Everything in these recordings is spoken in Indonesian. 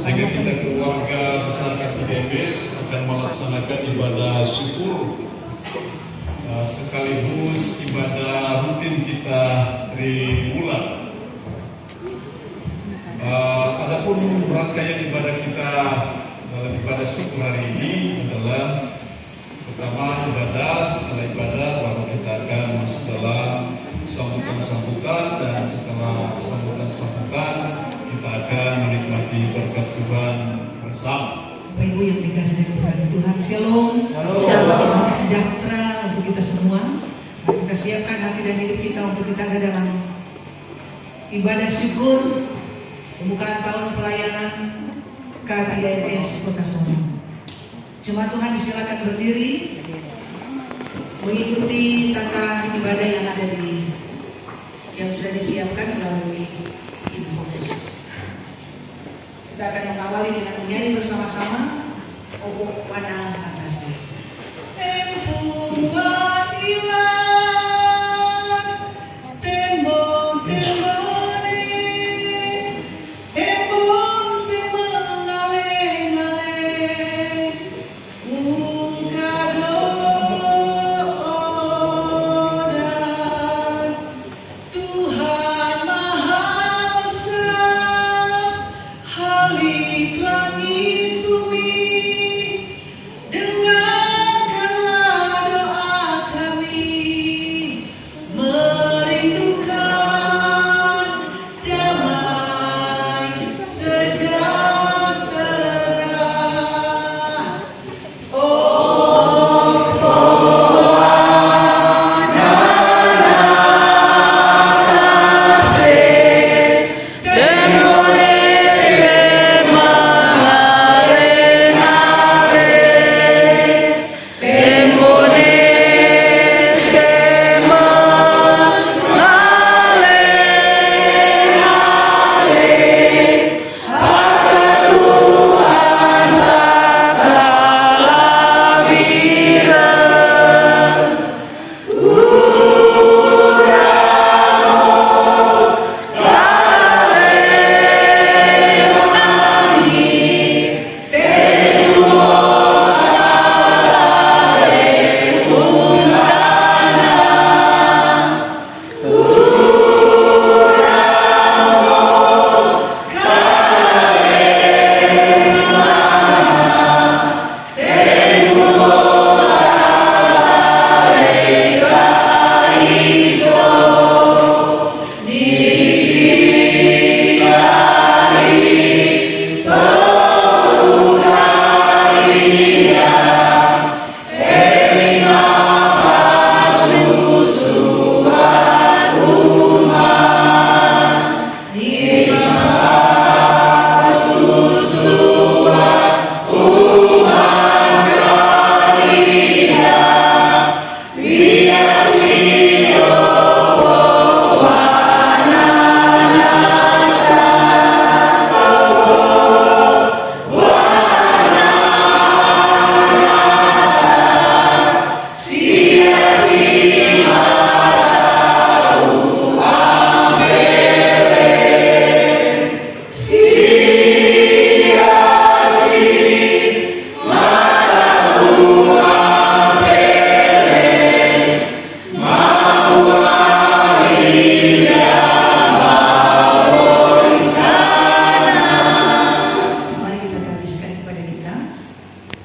sehingga kita keluarga besar KTDMS akan melaksanakan ibadah syukur sekaligus ibadah rutin kita dari bulan. Adapun rangkaian ibadah kita dalam ibadah syukur hari ini adalah pertama ibadah, setelah ibadah baru kita akan masuk dalam sambutan-sambutan, dan setelah sambutan-sambutan kita akan menikmati berkat Tuhan bersama. Bapak Ibu yang dikasihi Tuhan, Shalom. Selamat sejahtera untuk kita semua. Kita siapkan hati dan hidup kita untuk kita ada dalam ibadah syukur pembukaan tahun pelayanan KTDMS Kota Sorong. Jemaat Tuhan disilakan berdiri mengikuti tata ibadah yang sudah disiapkan melalui infobus. Kita akan mengawali dengan menyanyi bersama-sama Obo Wana Atasi. Empuan ilang tembok tembone, embong se mengaleng-aleng, ungkadodan Tuhan Maha Besar, halik langit bumi, dengarkanlah doa kami, merindukan damai sejahtera.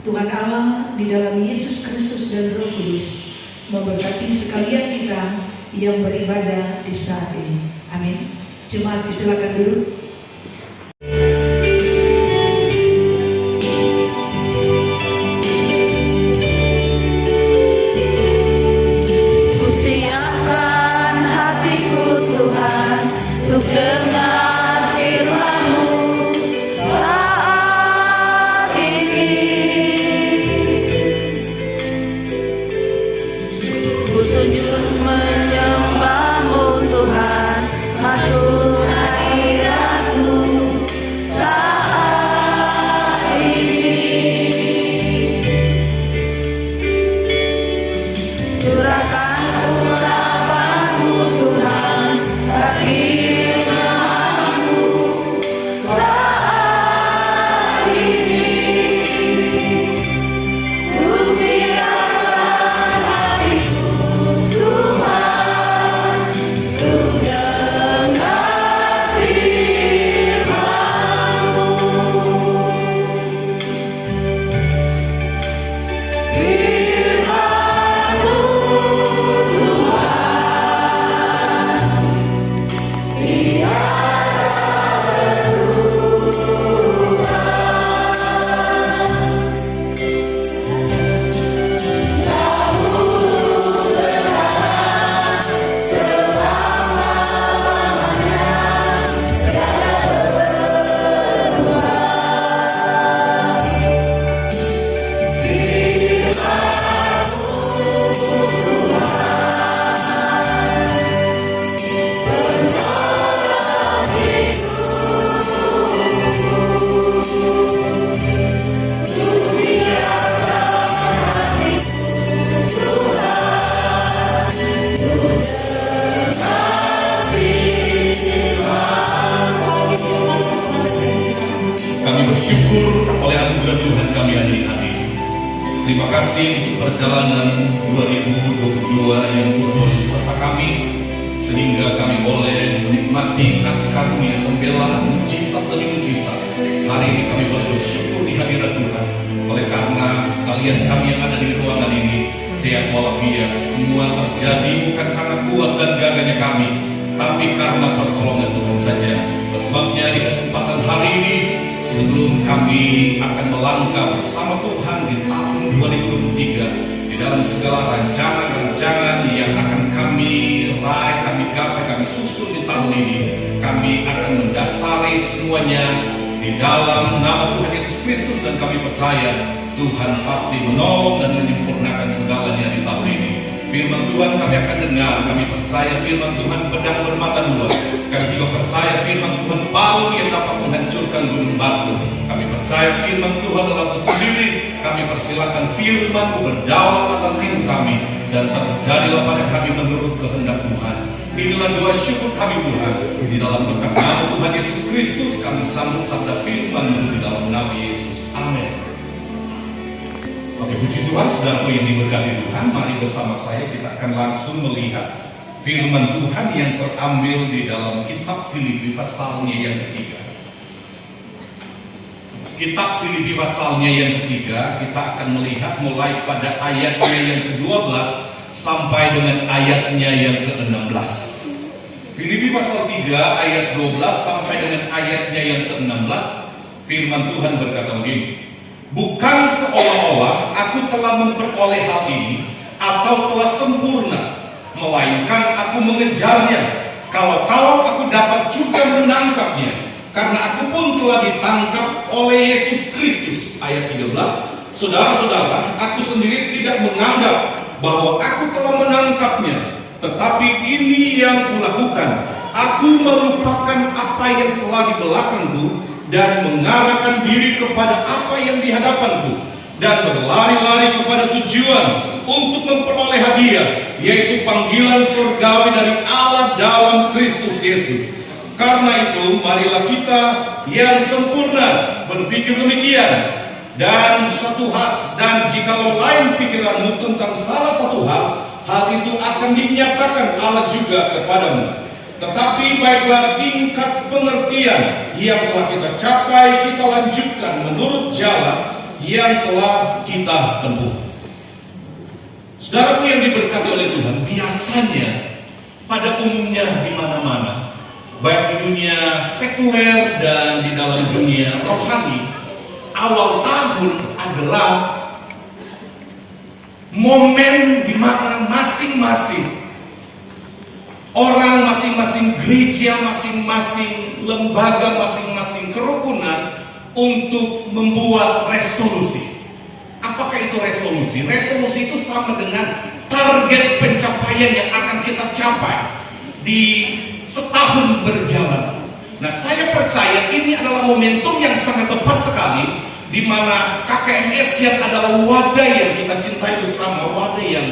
Tuhan Allah di dalam Yesus Kristus dan Roh Kudus memberkati sekalian kita yang beribadah di saat ini. Amin. Jemaat silakan duduk. Kusiapkan hatiku Tuhan untuk dengar firman-Mu saat ini. Ku sujud menyembah-Mu Tuhan, masuk hadirat Kami bersyukur oleh anugerah Tuhan kami hari ini. Terima kasih untuk perjalanan 2022 yang Tuhan boleh beserta kami, sehingga kami boleh menikmati kasih karunia pembelaan mujizat demi mujizat. Hari ini kami boleh bersyukur di hadirat Tuhan. Oleh karena sekalian kami yang ada di ruangan ini sehat walafiat, semua terjadi bukan karena kuat dan gagahnya kami, tapi karena pertolongan Tuhan saja. Sebabnya di kesempatan hari ini, sebelum kami akan melangkah bersama Tuhan di tahun 2023, di dalam segala rancangan-rancangan yang akan kami raih, kami gapai, kami susun di tahun ini, kami akan mendasari semuanya di dalam nama Tuhan Yesus Kristus, dan kami percaya Tuhan pasti menolong dan menyempurnakan segalanya di tahun ini. Firman Tuhan kami akan dengar, kami percaya firman Tuhan pedang bermata dua. Kami juga percaya firman Tuhan palu yang dapat menghancurkan gunung batu. Kami percaya firman Tuhan adalah itu sendiri. Kami persilakan firman berdaulat atas hidup kami, dan terjadilah pada kami menurut kehendak Tuhan. Inilah doa syukur kami Tuhan. Di dalam berkat nama Tuhan Yesus Kristus kami sambut sabda firman di dalam nama Yesus. Amin. Oke, puji Tuhan, saudaraku yang diberkati Tuhan, mari bersama saya kita akan langsung melihat firman Tuhan yang terambil di dalam kitab Filipi pasalnya yang ketiga. Kitab Filipi pasalnya yang ketiga, kita akan melihat mulai pada ayatnya yang ke-12 sampai dengan ayatnya yang ke-16. Filipi pasal 3 ayat 12 sampai dengan ayatnya yang ke-16, firman Tuhan berkata begini: bukan seolah-olah aku telah memperoleh hal ini atau telah sempurna, melainkan aku mengejarnya, kalau aku dapat juga menangkapnya, karena aku pun telah ditangkap oleh Yesus Kristus. Ayat 13, saudara-saudara, aku sendiri tidak menganggap bahwa aku telah menangkapnya, tetapi ini yang kulakukan, aku melupakan apa yang telah di belakangku dan mengarahkan diri kepada apa yang di hadapanku, dan berlari-lari kepada tujuan untuk memperoleh hadiah, yaitu panggilan surgawi dari Allah dalam Kristus Yesus. Karena itu marilah kita yang sempurna berpikir demikian, dan jikalau lain pikiranmu tentang salah satu hal itu akan dinyatakan Allah juga kepadamu. Tetapi baiklah tingkat pengertian yang telah kita capai, kita lanjutkan menurut jalan yang telah kita tempuh. Saudaraku yang diberkati oleh Tuhan, biasanya pada umumnya di mana-mana, baik di dunia sekuler dan di dalam dunia rohani, awal tahun adalah momen di mana masing-masing orang, masing-masing gereja, masing-masing lembaga, masing-masing kerukunan untuk membuat resolusi. Apakah itu resolusi? Resolusi itu sama dengan target pencapaian yang akan kita capai di setahun berjalan. Nah, saya percaya ini adalah momentum yang sangat tepat sekali, di mana KKMS yang adalah wadah yang kita cintai bersama, wadah yang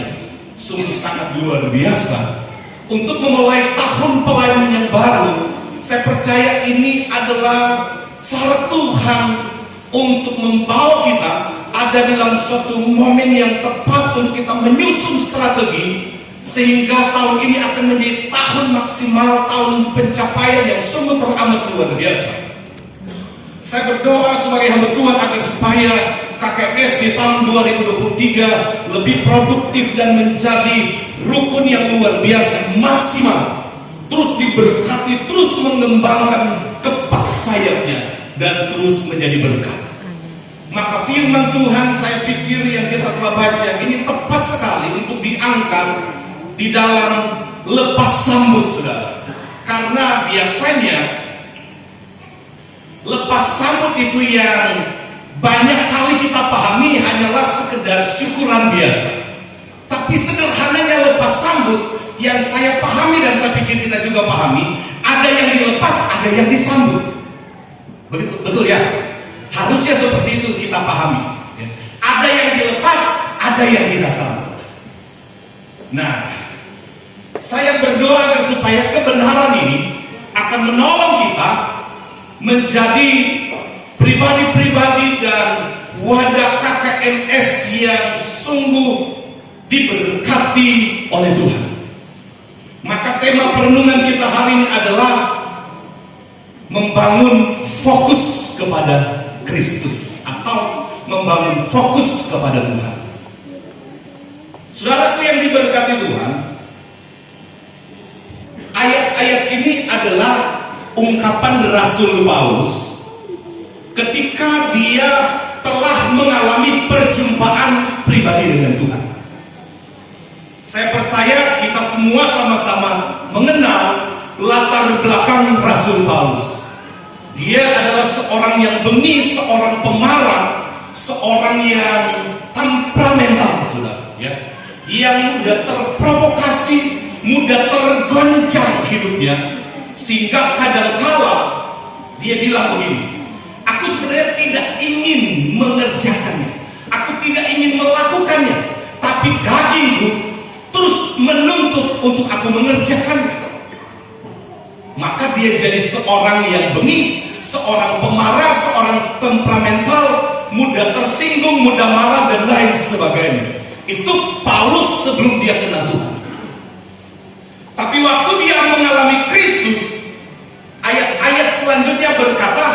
sungguh sangat luar biasa, untuk memulai tahun pelayanan yang baru. Saya percaya ini adalah cara Tuhan untuk membawa kita ada dalam suatu momen yang tepat untuk kita menyusun strategi, sehingga tahun ini akan menjadi tahun maksimal, tahun pencapaian yang sungguh teramat luar biasa. Saya berdoa sebagai hamba Tuhan agar supaya KKMS di tahun 2023 lebih produktif dan menjadi rukun yang luar biasa, maksimal, terus diberkati, terus mengembangkan kepak sayapnya, dan terus menjadi berkat. Maka firman Tuhan, saya pikir yang kita telah baca ini tepat sekali untuk diangkat di dalam lepas sambut, saudara. Karena biasanya lepas sambut itu yang banyak kali kita pahami hanyalah sekedar syukuran biasa. Tapi sederhananya lepas sambut yang saya pahami dan saya pikir kita juga pahami, ada yang dilepas, ada yang disambut. Betul ya? Harusnya seperti itu kita pahami. Ada yang dilepas, ada yang kita sambut. Nah, saya berdoa agar supaya kebenaran ini akan menolong kita menjadi pribadi diberkati oleh Tuhan. Maka tema perenungan kita hari ini adalah membangun fokus kepada Kristus atau membangun fokus kepada Tuhan. Saudaraku yang diberkati Tuhan, ayat-ayat ini adalah ungkapan Rasul Paulus ketika dia telah mengalami perjumpaan pribadi dengan Tuhan. Saya percaya kita semua sama-sama mengenal latar belakang Rasul Paulus. Dia adalah seorang yang bengis, seorang pemarah, seorang yang temperamental, saudara, ya, yang mudah terprovokasi, mudah tergoncang hidupnya, sehingga kadangkala dia bilang begini, aku sebenarnya tidak ingin mengerjakannya, aku tidak ingin melakukannya, tapi dagingku terus menuntut untuk aku mengerjakannya. Maka dia jadi seorang yang bengis, seorang pemarah, seorang temperamental, mudah tersinggung, mudah marah, dan lain sebagainya. Itu Paulus sebelum dia kenal Tuhan. Tapi waktu dia mengalami Kristus, ayat-ayat selanjutnya berkata,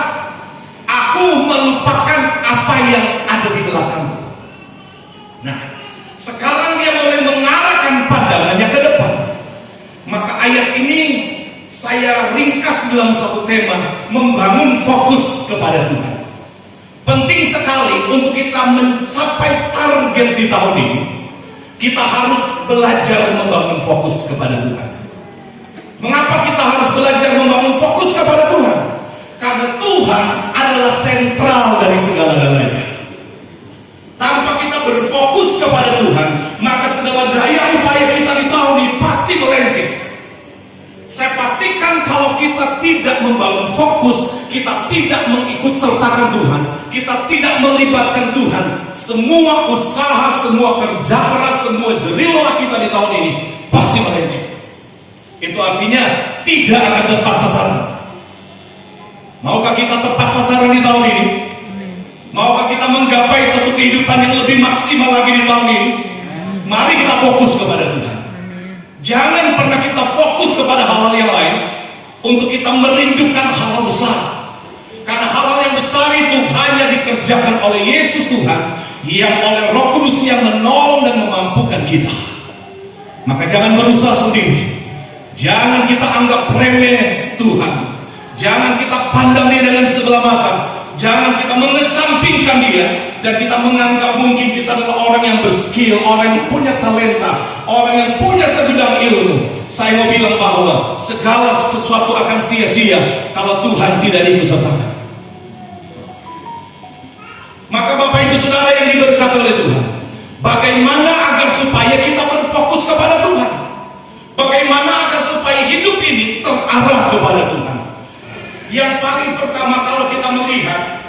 aku melupakan apa yang ada di belakangku. Nah, sekarang dia mulai mengarahkan pandangannya ke depan. Maka ayat ini saya ringkas dalam satu tema, membangun fokus kepada Tuhan. Penting sekali untuk kita mencapai target di tahun ini, kita harus belajar membangun fokus kepada Tuhan. Mengapa kita harus belajar membangun fokus kepada Tuhan? Karena Tuhan adalah sentral dari segala-galanya. Tanpa kita berfokus kepada Tuhan, maka segala daya upaya kita di tahun ini pasti melenceng. Saya pastikan kalau kita tidak membangun fokus, kita tidak mengikut sertakan Tuhan, kita tidak melibatkan Tuhan, semua usaha, semua kerja keras, semua jerih kita di tahun ini pasti melenceng. Itu artinya tidak akan tepat sasaran. Maukah kita tepat sasaran di tahun ini? Maukah kita menggapai satu kehidupan yang lebih maksimal lagi di tahun ini? Mari kita fokus kepada Tuhan. Jangan pernah kita fokus kepada hal-hal yang lain untuk kita merindukan hal-hal besar. Karena hal-hal yang besar itu hanya dikerjakan oleh Yesus Tuhan, yang oleh Roh Kudus yang menolong dan memampukan kita. Maka jangan berusaha sendiri. Jangan kita anggap remeh Tuhan. Jangan kita pandang dia dengan sebelah mata. Jangan kita mengesampingkan dia dan kita menganggap mungkin kita adalah orang yang berskill, orang yang punya talenta, orang yang punya segudang ilmu. Saya mau bilang bahwa segala sesuatu akan sia-sia kalau Tuhan tidak diikutsertakan. Maka Bapak Ibu Saudara yang diberkati oleh Tuhan, bagaimana agar supaya kita berfokus kepada Tuhan? Bagaimana agar supaya hidup ini terarah kepada Tuhan? Yang paling pertama, kalau kita melihat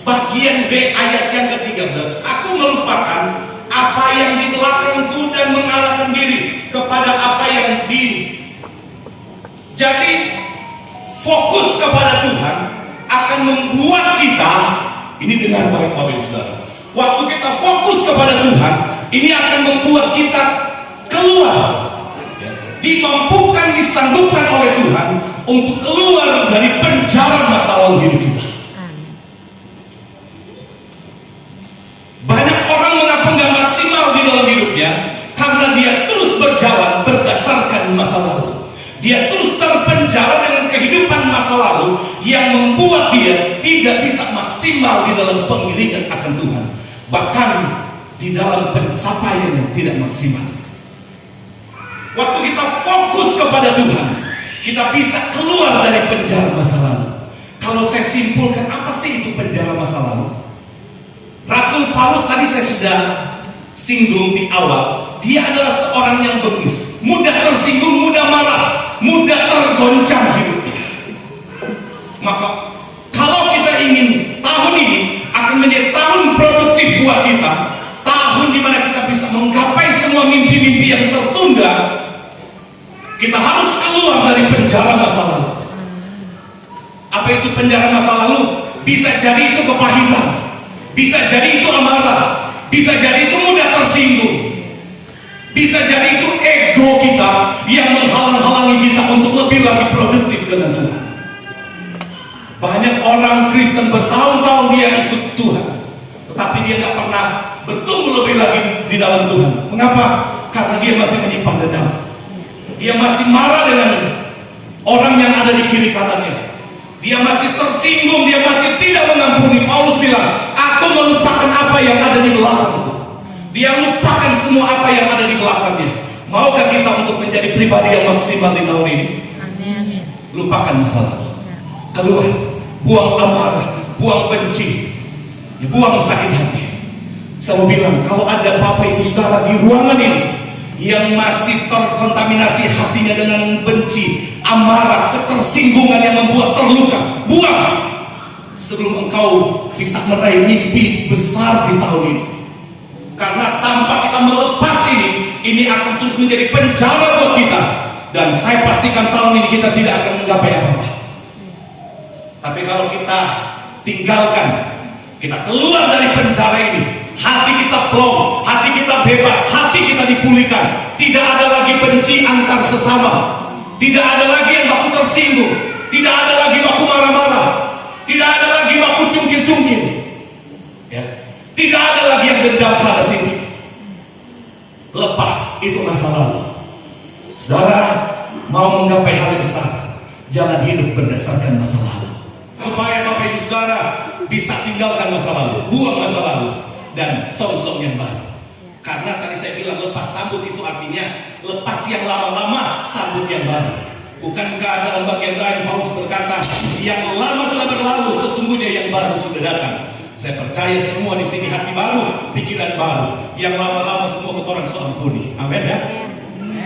bagian B ayat yang ke-13, aku melupakan apa yang di belakangku dan mengarahkan diri kepada apa yang di. Jadi fokus kepada Tuhan akan membuat kita, ini dengar baik Bapak Ibu Saudara, waktu kita fokus kepada Tuhan, ini akan membuat kita keluar, dimampukan, disanggupkan oleh Tuhan untuk keluar dari penjara masa lalu hidup kita. Banyak orang mengapa nggak maksimal di dalam hidupnya karena dia terus berjalan berdasarkan masa lalu. Dia terus terpenjara dengan kehidupan masa lalu yang membuat dia tidak bisa maksimal di dalam pengiringan akan Tuhan. Bahkan di dalam pencapaiannya tidak maksimal. Waktu kita fokus kepada Tuhan, kita bisa keluar dari penjara masa lalu. Kalau saya simpulkan, apa sih itu penjara masa lalu? Rasul Paulus tadi saya sudah singgung di awal. Dia adalah seorang yang bengis, mudah tersinggung, mudah marah, mudah tergoncang hidupnya. Maka kalau kita ingin tahun ini akan menjadi tahun produktif buat kita, tahun di mana kita bisa menggapai semua mimpi-mimpi yang tertunda, kita harus keluar dari penjara masa lalu. Apa itu penjara masa lalu? Bisa jadi itu kepahitan, bisa jadi itu amarah, bisa jadi itu mudah tersinggung. Bisa jadi itu ego kita yang menghalang-halangi kita untuk lebih lagi produktif dengan Tuhan. Banyak orang Kristen bertahun-tahun dia ikut Tuhan, tetapi dia gak pernah bertumbuh lebih lagi di dalam Tuhan. Mengapa? Karena dia masih menyimpan dendam. Dia masih marah dengan orang yang ada di kiri kanannya. Dia masih tersinggung, dia masih tidak mengampuni. Paulus bilang, aku melupakan apa yang ada di belakangku. Dia lupakan semua apa yang ada di belakangnya. Maukah kita untuk menjadi pribadi yang maksimal di tahun ini? Amin. Lupakan masa lalu. Keluar, buang amarah, buang benci, ya, buang sakit hati. Saya mau bilang, kalau ada Bapak Ibu Saudara di ruangan ini yang masih terkontaminasi hatinya dengan benci, amarah, ketersinggungan yang membuat terluka, buang sebelum engkau bisa meraih mimpi besar di tahun ini. Karena tanpa kita melepas ini akan terus menjadi penjara buat kita. Dan saya pastikan tahun ini kita tidak akan menggapai apa-apa. Tapi kalau kita tinggalkan, kita keluar dari penjara ini, hati kita plong, hati kita bebas, hati kita dipulihkan. Tidak ada lagi benci antar sesama, tidak ada lagi yang baku tersinggung, tidak ada lagi baku marah-marah, tidak ada lagi baku cungkil-cungkil, ya. Tidak ada lagi yang dendam sana sini. Lepas itu masa lalu. Saudara mau menggapai hal besar, jangan hidup berdasarkan masa lalu. Supaya Bapak Ibu Saudara bisa tinggalkan masa lalu, buang masa lalu, dan song-song yang baru. Karena tadi saya bilang lepas sambut itu artinya lepas yang lama-lama, sambut yang baru. Bukankah dalam bagian lain Paulus berkata, yang lama sudah berlalu, sesungguhnya yang baru sudah datang. Saya percaya semua di sini hati baru, pikiran baru. Yang lama-lama semua kotoran sudah ampuni. Amin ya.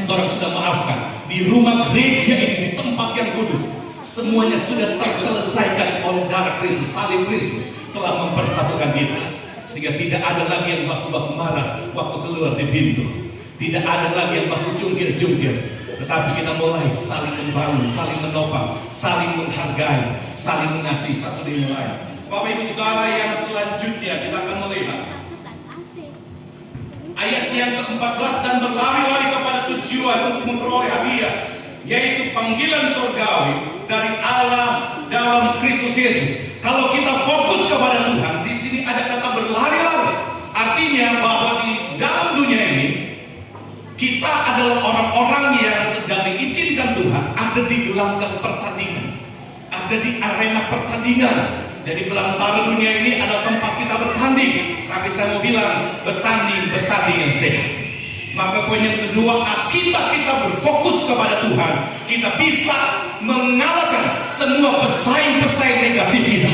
Kotoran sudah maafkan. Di rumah gereja ini, di tempat yang kudus, semuanya sudah terselesaikan oleh darah Kristus. Salib Kristus telah mempersatukan kita, sehingga tidak ada lagi yang baku-baku marah waktu keluar di pintu. Tidak ada lagi yang baku cungkil-cungkil. Tetapi kita mulai saling membangun, saling menopang, saling menghargai, saling mengasihi satu dengan lain. Bapak Ibu Saudara, yang selanjutnya kita akan melihat ayat yang ke-14, dan berlari-lari kepada tujuan untuk memperoleh hadiah, yaitu panggilan surgawi dari Allah dalam Kristus Yesus. Kalau kita fokus kepada Tuhan, di sini ada kata berlari-lari. Artinya bahwa di dalam dunia ini kita adalah orang-orang yang sedang diizinkan Tuhan ada di gelanggang pertandingan, ada di arena pertandingan. Jadi belantara dunia ini adalah tempat kita bertanding. Tapi saya mau bilang, bertanding yang sehat. Maka poin yang kedua, akibat kita berfokus kepada Tuhan, kita bisa mengalahkan semua pesaing-pesaing negatif kita.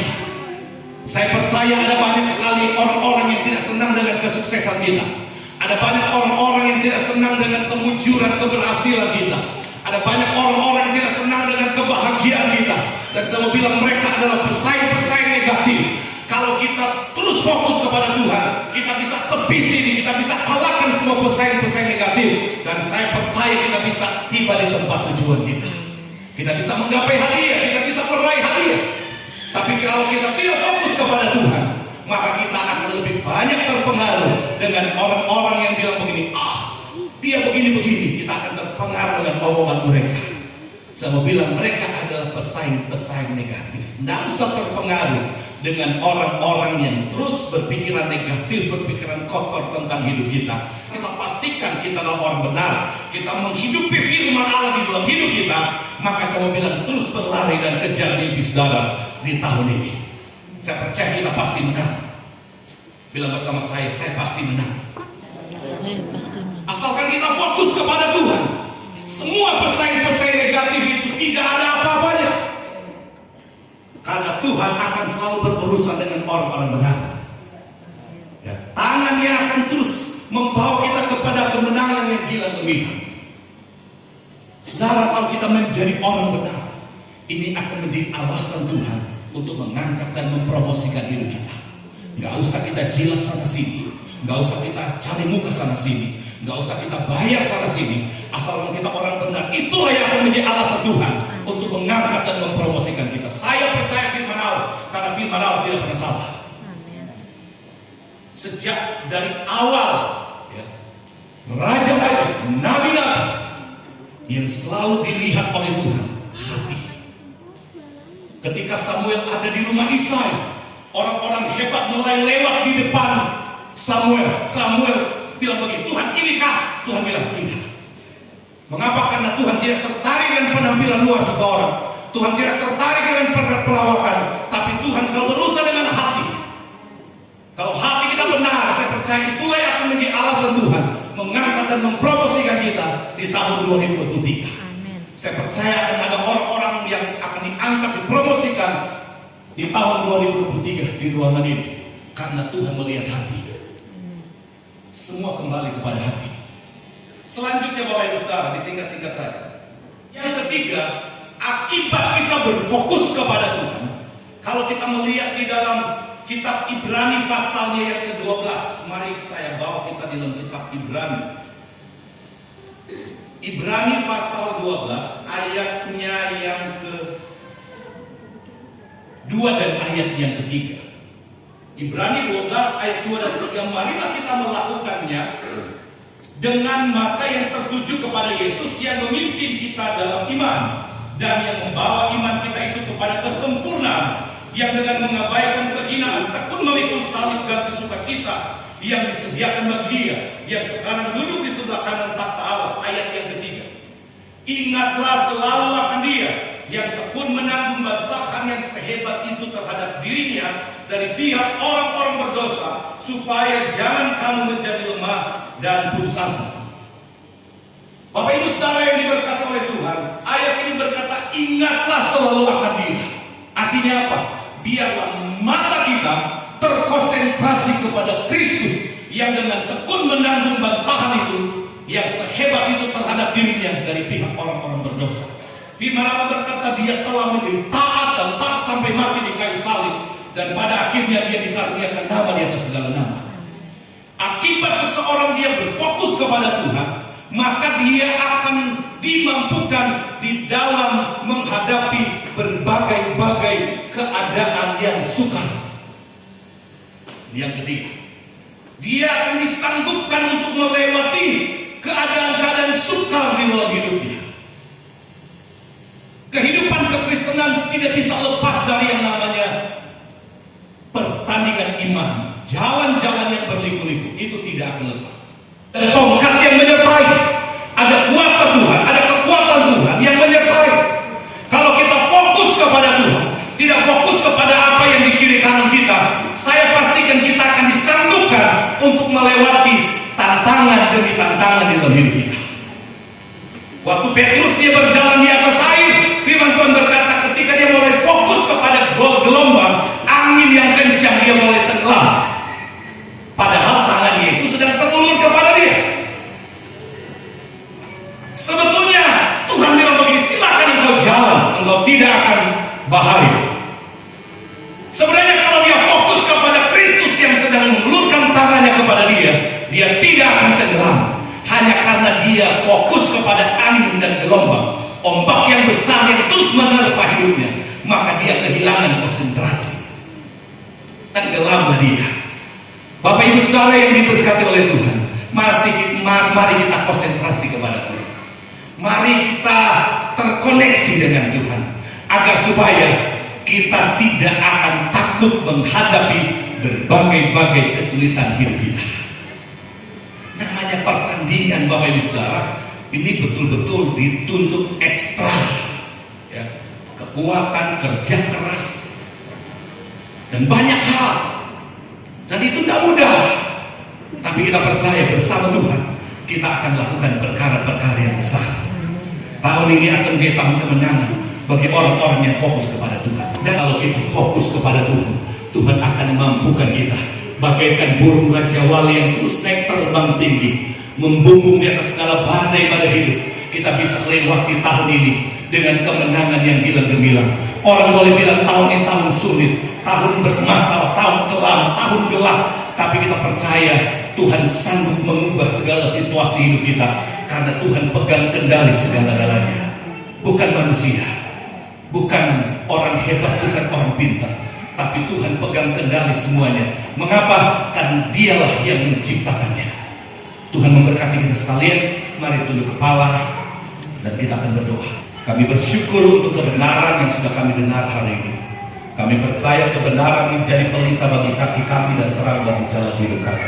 Saya percaya ada banyak sekali orang-orang yang tidak senang dengan kesuksesan kita. Ada banyak orang-orang yang tidak senang dengan kemujuran keberhasilan kita. Ada banyak orang-orang yang tidak senang dengan kebahagiaan kita. Dan saya mau bilang, mereka adalah pesaing-pesaing negatif. Kalau kita terus fokus kepada Tuhan, kita bisa tebis ini, kita bisa kalahkan semua pesaing-pesaing negatif. Dan saya percaya kita bisa tiba di tempat tujuan kita. Kita bisa menggapai hadiah, kita bisa meraih hadiah. Tapi kalau kita tidak fokus kepada Tuhan, maka kita akan lebih banyak terpengaruh dengan orang-orang yang bilang begini, dia begini-begini. Kita akan terpengaruh dengan omongan mereka. Saya mau bilang, mereka adalah pesaing-pesaing negatif. Tidak usah terpengaruh dengan orang-orang yang terus berpikiran negatif, berpikiran kotor tentang hidup kita. Kita pastikan kita adalah orang benar, kita menghidupi firman Allah di dalam hidup kita. Maka saya mau bilang, terus berlari dan kejar mimpi saudara di tahun ini. Saya percaya kita pasti menang. Bilang bersama saya pasti menang. Asalkan kita fokus kepada Tuhan, semua pesaing-pesaing negatif itu tidak ada apa-apanya. Karena Tuhan akan selalu berurusan dengan orang-orang benar. Ya, tangannya akan terus membawa kita kepada kemenangan yang gila gembira. Saudara, kalau kita menjadi orang benar, ini akan menjadi alasan Tuhan untuk mengangkat dan mempromosikan hidup kita. Gak usah kita jilat sana sini, gak usah kita cari muka sana sini, gak usah kita bayar sana sini. Asalkan kita orang benar, itulah yang akan menjadi alasan Tuhan untuk mengangkat dan mempromosikan kita. Saya percaya firman Allah, karena firman Allah tidak pernah salah. Sejak dari awal, ya, raja-raja, nabi-nabi yang selalu dilihat oleh Tuhan, hati. Ketika Samuel ada di rumah Isai, orang-orang hebat mulai lewat di depan Samuel. Samuel bilang begini, Tuhan inikah? Tuhan bilang tidak. Mengapa? Karena Tuhan tidak tertarik dengan penampilan luar seseorang. Tuhan tidak tertarik dengan perawakan, tapi Tuhan selalu berusaha dengan hati. Kalau hati kita benar, saya percaya itulah yang akan menjadi alasan Tuhan mengangkat dan mempromosikan kita di tahun 2023. Amin. Saya percaya akan ada orang-orang yang akan diangkat, dipromosikan di tahun 2023 di ruangan ini, karena Tuhan melihat hati. Semua kembali kepada hati. Selanjutnya Bapak Ibu Saudara, disingkat-singkat saja. Yang ketiga, akibat kita berfokus kepada Tuhan. Kalau kita melihat di dalam kitab Ibrani pasalnya yang ke-12, mari saya bawa kita di dalam kitab Ibrani. Ibrani pasal 12 ayatnya yang ke-2 dan ayat yang ketiga. Ibrani 12 ayat 2 dan 3, marilah kita melakukannya dengan mata yang tertuju kepada Yesus yang memimpin kita dalam iman dan yang membawa iman kita itu kepada kesempurnaan, yang dengan mengabaikan kehinaan tekun memikul salib dan sukacita yang disediakan bagi Dia yang sekarang duduk di sebelah kanan takhta Allah. Ayat yang ketiga, ingatlah selalu akan Dia yang tekun menanggung bantahan yang sehebat itu terhadap dirinya dari pihak orang-orang berdosa, supaya jangan kamu menjadi lemah dan putus asa. Bapak Ibu Saudara yang diberkati oleh Tuhan, ayat ini berkata ingatlah selalu akan Dia. Artinya apa? Biarlah mata kita terkonsentrasi kepada Kristus yang dengan tekun menanggung bantahan itu yang sehebat itu terhadap dirinya dari pihak orang-orang berdosa. Firman Allah berkata Dia telah menjadi taat dan taat sampai mati di kayu salib, dan pada akhirnya Dia dikaruniakan nama di atas segala nama. Akibat seseorang dia berfokus kepada Tuhan, maka dia akan dimampukan di dalam menghadapi berbagai-bagai keadaan yang sukar. Yang ketiga, dia akan disanggupkan untuk melewati keadaan-keadaan sukar di dalam hidupnya. Kehidupan kekristenan tidak bisa lepas dari yang namanya pertandingan iman. Jalan-jalan yang berliku-liku itu tidak akan lepas. Dan tongkat yang menyertai, ada kuasa Tuhan, ada kekuatan Tuhan yang menyertai. Kalau kita fokus kepada Tuhan, tidak fokus kepada apa yang di kiri kanan kita, saya pastikan kita akan disanggupkan untuk melewati tantangan demi tantangan di dalam hidup kita. Waktu Petrus dia berjalan di atas air, firman Tuhan berkata ketika dia mulai fokus kepada gelombang, angin yang kencang, dia mulai tenggelam. Padahal tangan Yesus sedang terulur kepada dia. Sebetulnya Tuhan bilang begini, silakan engkau jalan, engkau tidak akan bahaya. Sebenarnya kalau dia fokus kepada Kristus yang sedang mengulurkan tangannya kepada dia, dia tidak akan tenggelam. Hanya karena dia fokus kepada angin dan gelombang, ombak yang besar yang terus menerpa hidupnya, maka dia kehilangan konsentrasi. Tenggelamlah dia. Bapak Ibu Saudara yang diberkati oleh Tuhan, mari kita konsentrasi kepada Tuhan. Mari kita terkoneksi dengan Tuhan, agar supaya kita tidak akan takut menghadapi berbagai-bagai kesulitan hidup kita. Namanya pertandingan Bapak Ibu Saudara, ini betul-betul dituntut ekstra, ya, kekuatan, kerja keras, dan banyak hal. Dan itu tidak mudah. Tapi kita percaya bersama Tuhan kita akan lakukan perkara-perkara yang besar. Tahun ini akan menjadi tahun kemenangan bagi orang-orang yang fokus kepada Tuhan. Dan kalau kita fokus kepada Tuhan, Tuhan akan mampukan kita bagaikan burung Raja Wali yang terus naik terbang tinggi, membumbung di atas segala badai-badai hidup. Kita bisa lewati tahun ini dengan kemenangan yang gila-gemilang. Orang boleh bilang tahun ini tahun sulit, tahun bermasalah, tahun kelam, tahun gelap, tapi kita percaya Tuhan sanggup mengubah segala situasi hidup kita, karena Tuhan pegang kendali segala-galanya. Bukan manusia, bukan orang hebat, bukan orang pintar, tapi Tuhan pegang kendali semuanya. Mengapa? Karena Dialah yang menciptakannya. Tuhan memberkati kita sekalian. Mari tunduk kepala dan kita akan berdoa. Kami bersyukur untuk kebenaran yang sudah kami dengar hari ini. Kami percaya kebenaran ini jadi pelita bagi kaki kami dan terang bagi jalan hidup kami.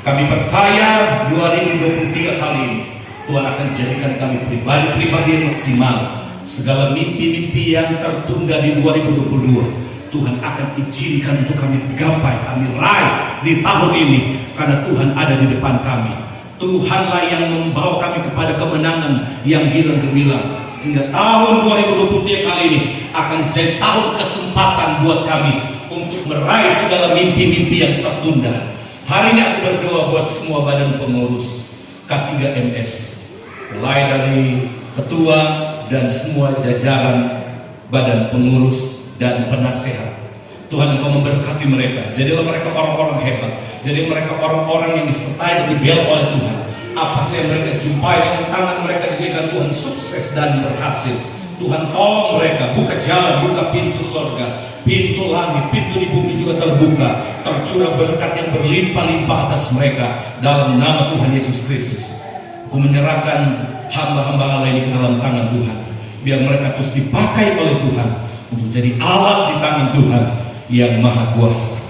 Kami percaya 2023 kali ini Tuhan akan jadikan kami pribadi-pribadi yang maksimal. Segala mimpi-mimpi yang tertunda di 2022 Tuhan akan izinkan untuk kami gapai, kami raih di tahun ini, karena Tuhan ada di depan kami. Tuhanlah yang membawa kami kepada kemenangan yang gilang gemilang, sehingga tahun 2023 kali ini akan jadi tahun kesempatan buat kami untuk meraih segala mimpi-mimpi yang tertunda. Hari ini aku berdoa buat semua badan pengurus K3MS, mulai dari ketua dan semua jajaran badan pengurus dan penasehat. Tuhan, Engkau memberkati mereka. Jadilah mereka orang-orang hebat. Jadi mereka orang-orang yang disertai dan dibela oleh Tuhan. Apa sih yang mereka jumpai dengan tangan mereka, dijadikan Tuhan sukses dan berhasil. Tuhan tolong mereka, buka jalan, buka pintu sorga, pintu langit, pintu di bumi juga terbuka. Tercurah berkat yang berlimpah-limpah atas mereka dalam nama Tuhan Yesus Kristus. Aku menyerahkan hamba-hamba Allah ini ke dalam tangan Tuhan. Biar mereka terus dipakai oleh Tuhan untuk jadi alat di tangan Tuhan yang Maha Kuasa.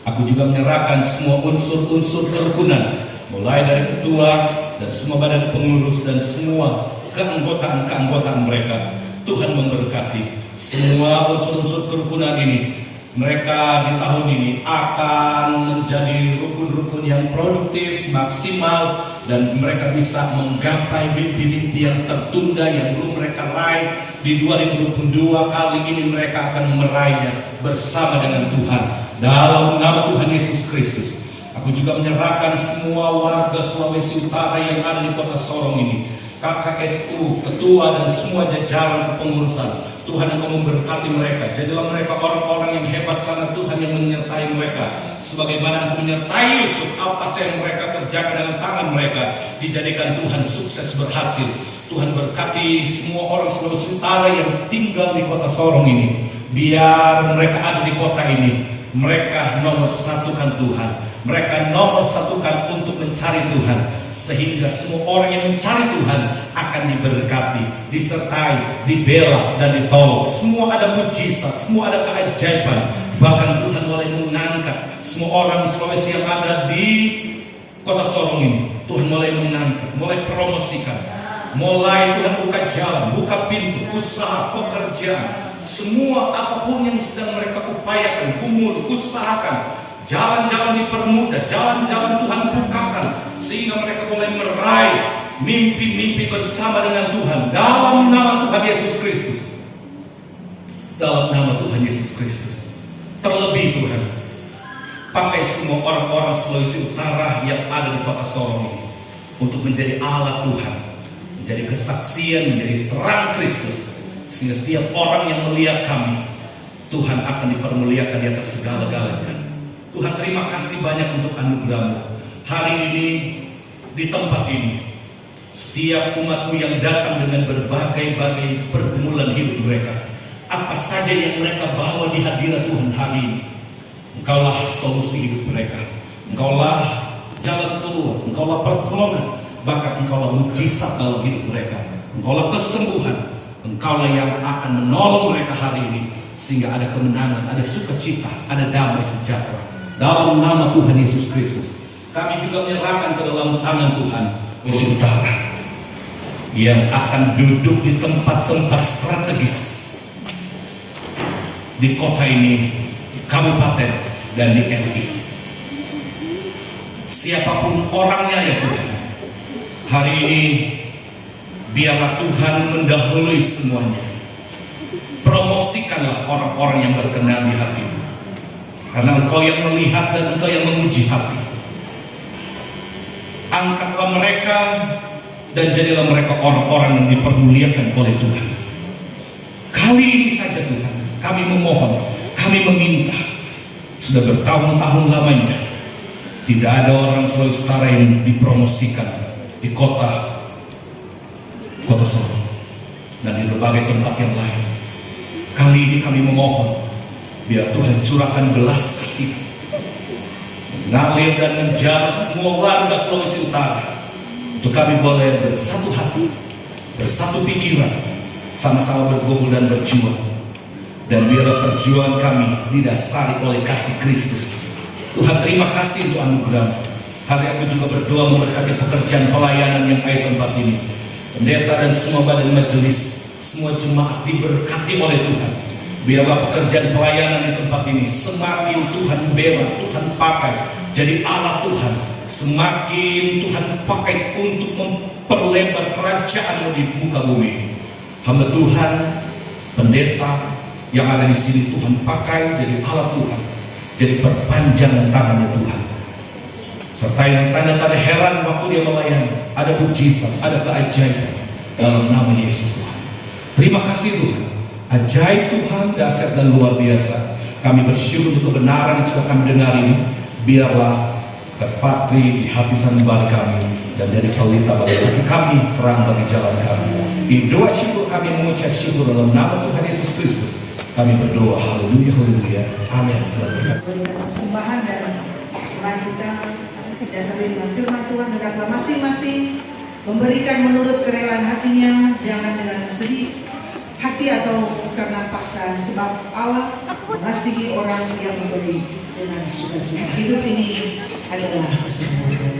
Aku juga menyerahkan semua unsur-unsur kerukunan, mulai dari ketua dan semua badan pengurus dan semua keanggotaan-keanggotaan mereka. Tuhan memberkati semua unsur-unsur kerukunan ini. Mereka di tahun ini akan menjadi rukun-rukun yang produktif, maksimal, dan mereka bisa menggapai mimpi-mimpi yang tertunda yang belum mereka raih. Di 2022 kali ini mereka akan meraihnya bersama dengan Tuhan dalam nama Tuhan Yesus Kristus. Aku juga menyerahkan semua warga Sulawesi Utara yang ada di kota Sorong ini, KKSU, ketua dan semua jajaran kepengurusan. Tuhan, Engkau memberkati mereka. Jadilah mereka orang-orang yang hebat karena Tuhan yang menyertai mereka. Sebagaimana Engkau menyertai Yusuf, apa saja yang mereka kerjakan dengan tangan mereka dijadikan Tuhan sukses berhasil. Tuhan berkati semua orang Sulawesi Utara yang tinggal di kota Sorong ini. Biar mereka ada di kota ini, mereka nomor satukan Tuhan. Mereka nomor satukan untuk mencari Tuhan, sehingga semua orang yang mencari Tuhan akan diberkati, disertai, dibela dan ditolong. Semua ada mujizat, semua ada keajaiban. Bahkan Tuhan mulai mengangkat semua orang Sulawesi yang ada di kota Sorong ini. Tuhan mulai mengangkat, mulai promosikan, mulai Tuhan buka jalan, buka pintu, usaha, pekerjaan. Semua apapun yang sedang mereka upayakan, kumul, usahakan, jalan-jalan dipermudah, jalan-jalan Tuhan bukakan, sehingga mereka boleh meraih mimpi-mimpi bersama dengan Tuhan dalam nama Tuhan Yesus Kristus. Dalam nama Tuhan Yesus Kristus. Terlebih Tuhan, pakai semua orang-orang Sulawesi Utara yang ada di kota Sorong ini untuk menjadi alat Tuhan, menjadi kesaksian, menjadi terang Kristus, sehingga setiap orang yang melihat kami, Tuhan akan dipermuliakan di atas segala-galanya. Tuhan, terima kasih banyak untuk anugerah-Mu. Hari ini di tempat ini, setiap umat-Mu yang datang dengan berbagai-bagai pergumulan hidup mereka, apa saja yang mereka bawa di hadirat Tuhan hari ini, Engkaulah solusi hidup mereka, Engkaulah jalan keluar, Engkaulah pertolongan, bahkan Engkaulah mujizat dalam hidup mereka, Engkaulah kesembuhan, Engkaulah yang akan menolong mereka hari ini, sehingga ada kemenangan, ada sukacita, ada damai sejahtera. Dalam nama Tuhan Yesus Kristus, kami juga menyerahkan ke dalam tangan Tuhan Sulawesi Utara yang akan duduk di tempat-tempat strategis di kota ini, di kabupaten, dan di RI. Siapapun orangnya ya Tuhan, hari ini biarlah Tuhan mendahului semuanya. Promosikanlah orang-orang yang berkenan di hatimu, karena Engkau yang melihat dan Engkau yang menguji hati. Angkatlah mereka dan jadilah mereka orang-orang yang dipermuliakan oleh Tuhan. Kali ini saja Tuhan, kami memohon, kami meminta. Sudah bertahun-tahun lamanya tidak ada orang Sulawesi Utara yang dipromosikan di kota Sorong dan di berbagai tempat yang lain. Kali ini kami memohon, biar Tuhan curahkan belas kasih, mengalir dan menjamah semua warga Sulawesi Utara, untuk kami boleh bersatu hati, bersatu pikiran, sama-sama bergumul dan berjuang. Dan biarlah perjuangan kami didasari oleh kasih Kristus. Tuhan, terima kasih untuk anugerah. Hari aku juga berdoa memberkati pekerjaan pelayanan yang ada di tempat ini. Pendeta dan semua badan majelis, semua jemaat diberkati oleh Tuhan. Biarlah pekerjaan pelayanan di tempat ini semakin Tuhan bela, Tuhan pakai jadi alat Tuhan. Semakin Tuhan pakai untuk memperlebar kerajaan-Mu di muka bumi. Hamba Tuhan, pendeta yang ada di sini Tuhan pakai jadi alat Tuhan, jadi perpanjangan tangannya Tuhan. Sertai dengan tanda-tanda heran waktu dia melayani, ada mukjizat, ada keajaiban dalam nama Yesus Tuhan. Terima kasih Tuhan, ajaib Tuhan, dahsyat dan luar biasa. Kami bersyukur untuk kebenaran yang sudah kami dengar ini. Biarlah terpatri di hati sanubari kami dan jadi pelita bagi kami, terang bagi jalan kami. Di doa syukur kami mengucap syukur dalam nama Tuhan Yesus Kristus. Kami berdoa, haleluya, haleluya, amin. Berikan persembahan dan selain kita dasari dengan firman Tuhan, hendaklah masing-masing memberikan menurut kerelaan hatinya, jangan dengan sedih hati atau karena paksaan, sebab Allah mengasihi orang yang memberi dengan sukacita. Hidup ini adalah persembahan.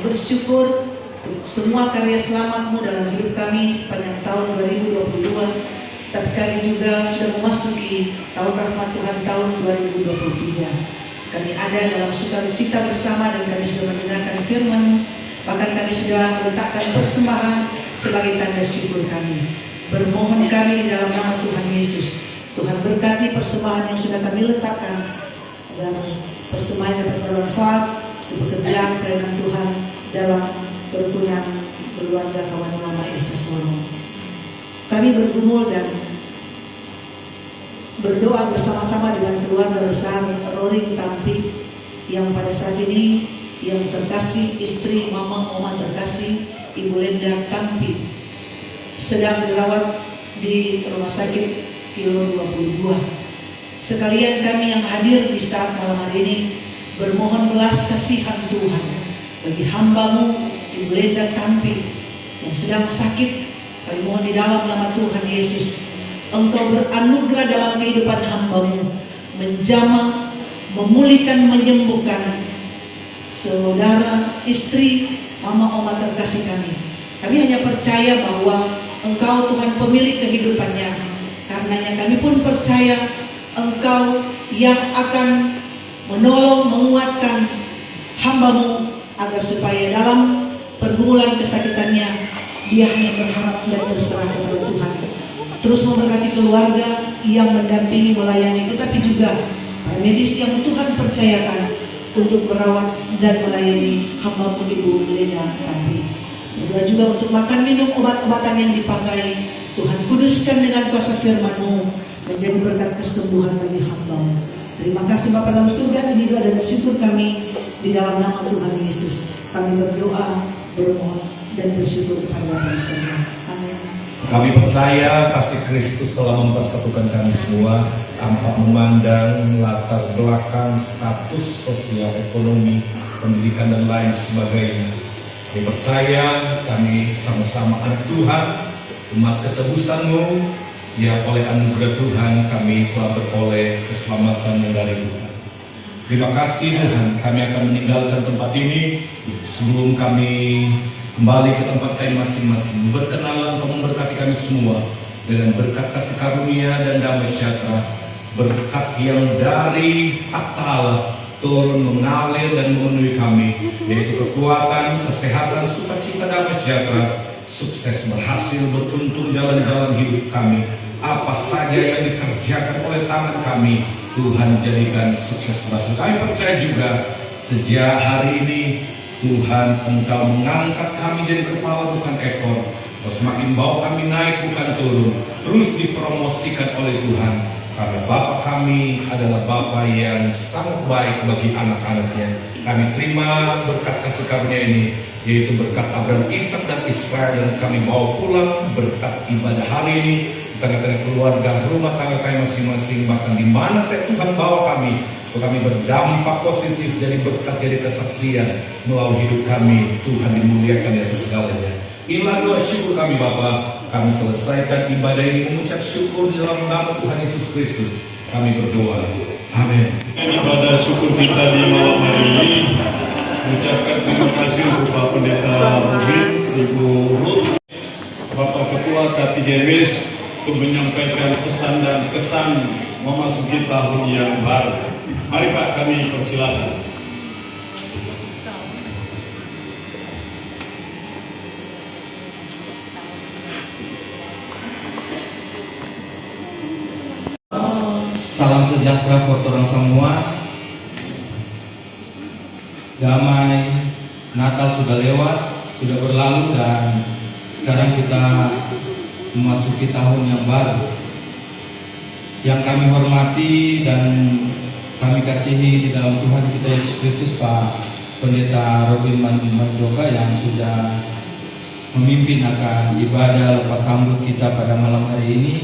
Bersyukur untuk semua karya selamat-Mu dalam hidup kami sepanjang tahun 2022. Tapi kami juga sudah memasuki tahun rahmat Tuhan tahun 2023. Kami ada dalam sukacita bersama dan kami sudah mendengarkan firman. Bahkan kami sudah meletakkan persembahan sebagai tanda syukur kami. Bermohon kami dalam nama Tuhan Yesus, Tuhan berkati persembahan yang sudah kami letakkan, agar persembahan dapat bermanfaat di pekerjaan pelayanan Tuhan dalam kerukunan keluarga kawan Mama Esa Solo. Kami bergumul dan berdoa bersama-sama dengan keluarga besar Roring Tampi yang pada saat ini yang terkasih istri Mama Oma terkasih Ibu Lenda Tampi sedang dirawat di rumah sakit Kilo 22. Sekalian kami yang hadir di saat malam hari ini bermohon belas kasihan Tuhan bagi hamba-Mu Ibu Lenda Tampi yang sedang sakit. Kami mohon di dalam nama Tuhan Yesus, Engkau beranugerah dalam kehidupan hamba-Mu, menjamah, memulihkan, menyembuhkan saudara, istri, mama, oma terkasih kami. Kami hanya percaya bahwa Engkau Tuhan pemilik kehidupannya. Karenanya kami pun percaya Engkau yang akan menolong, menguatkan hamba-Mu agar supaya dalam pergumulan kesakitannya dia hanya berharap dan berserah kepada Tuhan. Terus memberkati keluarga yang mendampingi, melayani, tetapi juga para medis yang Tuhan percayakan untuk merawat dan melayani hamba-Mu Ibu Lenda Tampi. Berdoa juga untuk makan minum obat-obatan yang dipakai. Tuhan kuduskan dengan kuasa firman-Mu menjadi berkat kesembuhan bagi hamba-Mu. Terima kasih Bapa dalam surga, ini doa dan syukur kami di dalam nama Tuhan Yesus. Kami berdoa, bermohon dan bersyukur kepada Bapa surga. Amin. Kami percaya kasih Kristus telah mempersatukan kami semua tanpa memandang latar belakang, status sosial, ekonomi, pendidikan dan lain sebagainya. Kami percaya kami sama-sama anak Tuhan, umat ketebusan-Mu, yang oleh anugerah Tuhan kami telah beroleh keselamatan yang dari Tuhan. Terima kasih Tuhan, kami akan meninggalkan tempat ini sebelum kami kembali ke tempat kami masing-masing. Berkenalan Engkau memberkati kami semua dengan berkat kasih karunia dan damai sejahtera, berkat yang dari hak Allah turun mengalir dan memenuhi kami, yaitu kekuatan, kesehatan, sukacita, damai sejahtera, sukses, berhasil, beruntung jalan-jalan hidup kami. Apa saja yang dikerjakan oleh tangan kami, Tuhan jadikan sukses berhasil. Kami percaya juga sejak hari ini Tuhan Engkau mengangkat kami jadi kepala bukan ekor. Kau semakin bawa kami naik bukan turun, terus dipromosikan oleh Tuhan. Karena Bapa kami adalah Bapa yang sangat baik bagi anak-anaknya. Kami terima berkat kasih karunia ini, yaitu berkat Abraham, Ishak dan Israel, dan kami bawa pulang berkat ibadah hari ini di tengah-tengah keluarga, rumah tangga kami masing-masing, bahkan di mana saya Tuhan bawa kami berdampak positif, jadi berkat, jadi kesaksian melalui hidup kami. Tuhan dimuliakan di atas segalanya. Inilah doa syukur kami Bapa. Kami selesaikan ibadah ini mengucap syukur di dalam nama Tuhan Yesus Kristus. Kami berdoa. Amin. Ibadah syukur kita di malam hari ini, mengucapkan terima kasih untuk Bapak Pendeta Rubin, Ibu Ruth, Bapak Ketua KTGMS untuk menyampaikan pesan dan kesan memasuki tahun yang baru. Mari Pak, kami persilakan. Salam sejahtera buat orang semua. Damai, Natal sudah lewat, sudah berlalu, dan sekarang kita memasuki tahun yang baru. Yang kami hormati dan kami kasihi di dalam Tuhan kita Yesus Kristus, Pak Pendeta Robin Mandoka yang sudah memimpin akan ibadah lepas sambut kita pada malam hari ini,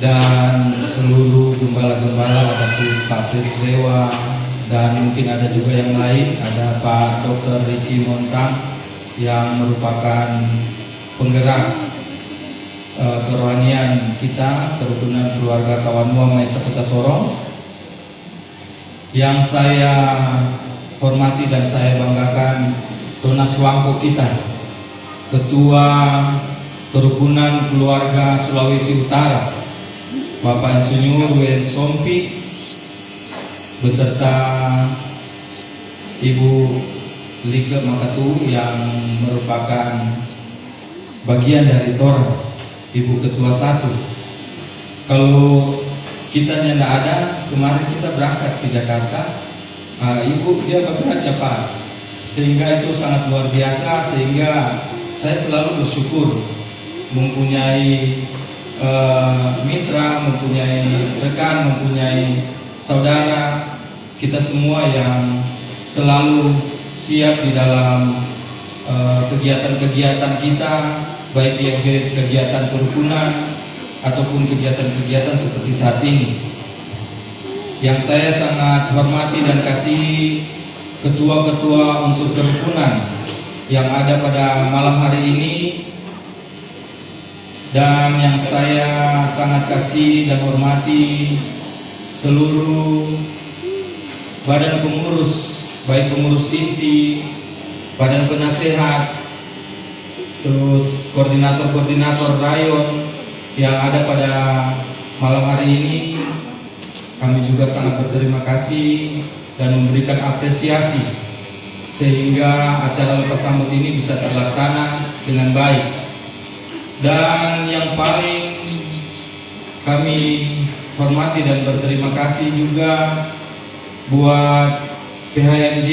dan seluruh gembala-gembala, ada Pak Fris Lewa, dan mungkin ada juga yang lain, ada Pak Dr. Ricky Montang yang merupakan penggerak kerohanian kita, kerukunan keluarga kawan Muhammad Sapeta Sorong, yang saya hormati dan saya banggakan, Tunas Wangko kita, Ketua Kerukunan Keluarga Sulawesi Utara, Bapak Insinyur Wen Sompi, beserta Ibu Like Makatu yang merupakan bagian dari Tor, Ibu Ketua 1. Kalau kita tidak ada, kemarin kita berangkat ke Jakarta, Ibu dia bekerja Pak, sehingga itu sangat luar biasa, sehingga saya selalu bersyukur mempunyai mitra, mempunyai rekan, mempunyai saudara, kita semua yang selalu siap di dalam kegiatan-kegiatan kita, baik kegiatan kerukunan ataupun kegiatan-kegiatan seperti saat ini. Yang saya sangat hormati dan kasihi ketua-ketua unsur kerukunan yang ada pada malam hari ini, dan yang saya sangat kasih dan hormati seluruh badan pengurus, baik pengurus inti, badan penasehat, terus koordinator-koordinator rayon yang ada pada malam hari ini. Kami juga sangat berterima kasih dan memberikan apresiasi sehingga acara lepas sambut ini bisa terlaksana dengan baik. Dan yang paling kami hormati dan berterima kasih juga buat PHMJ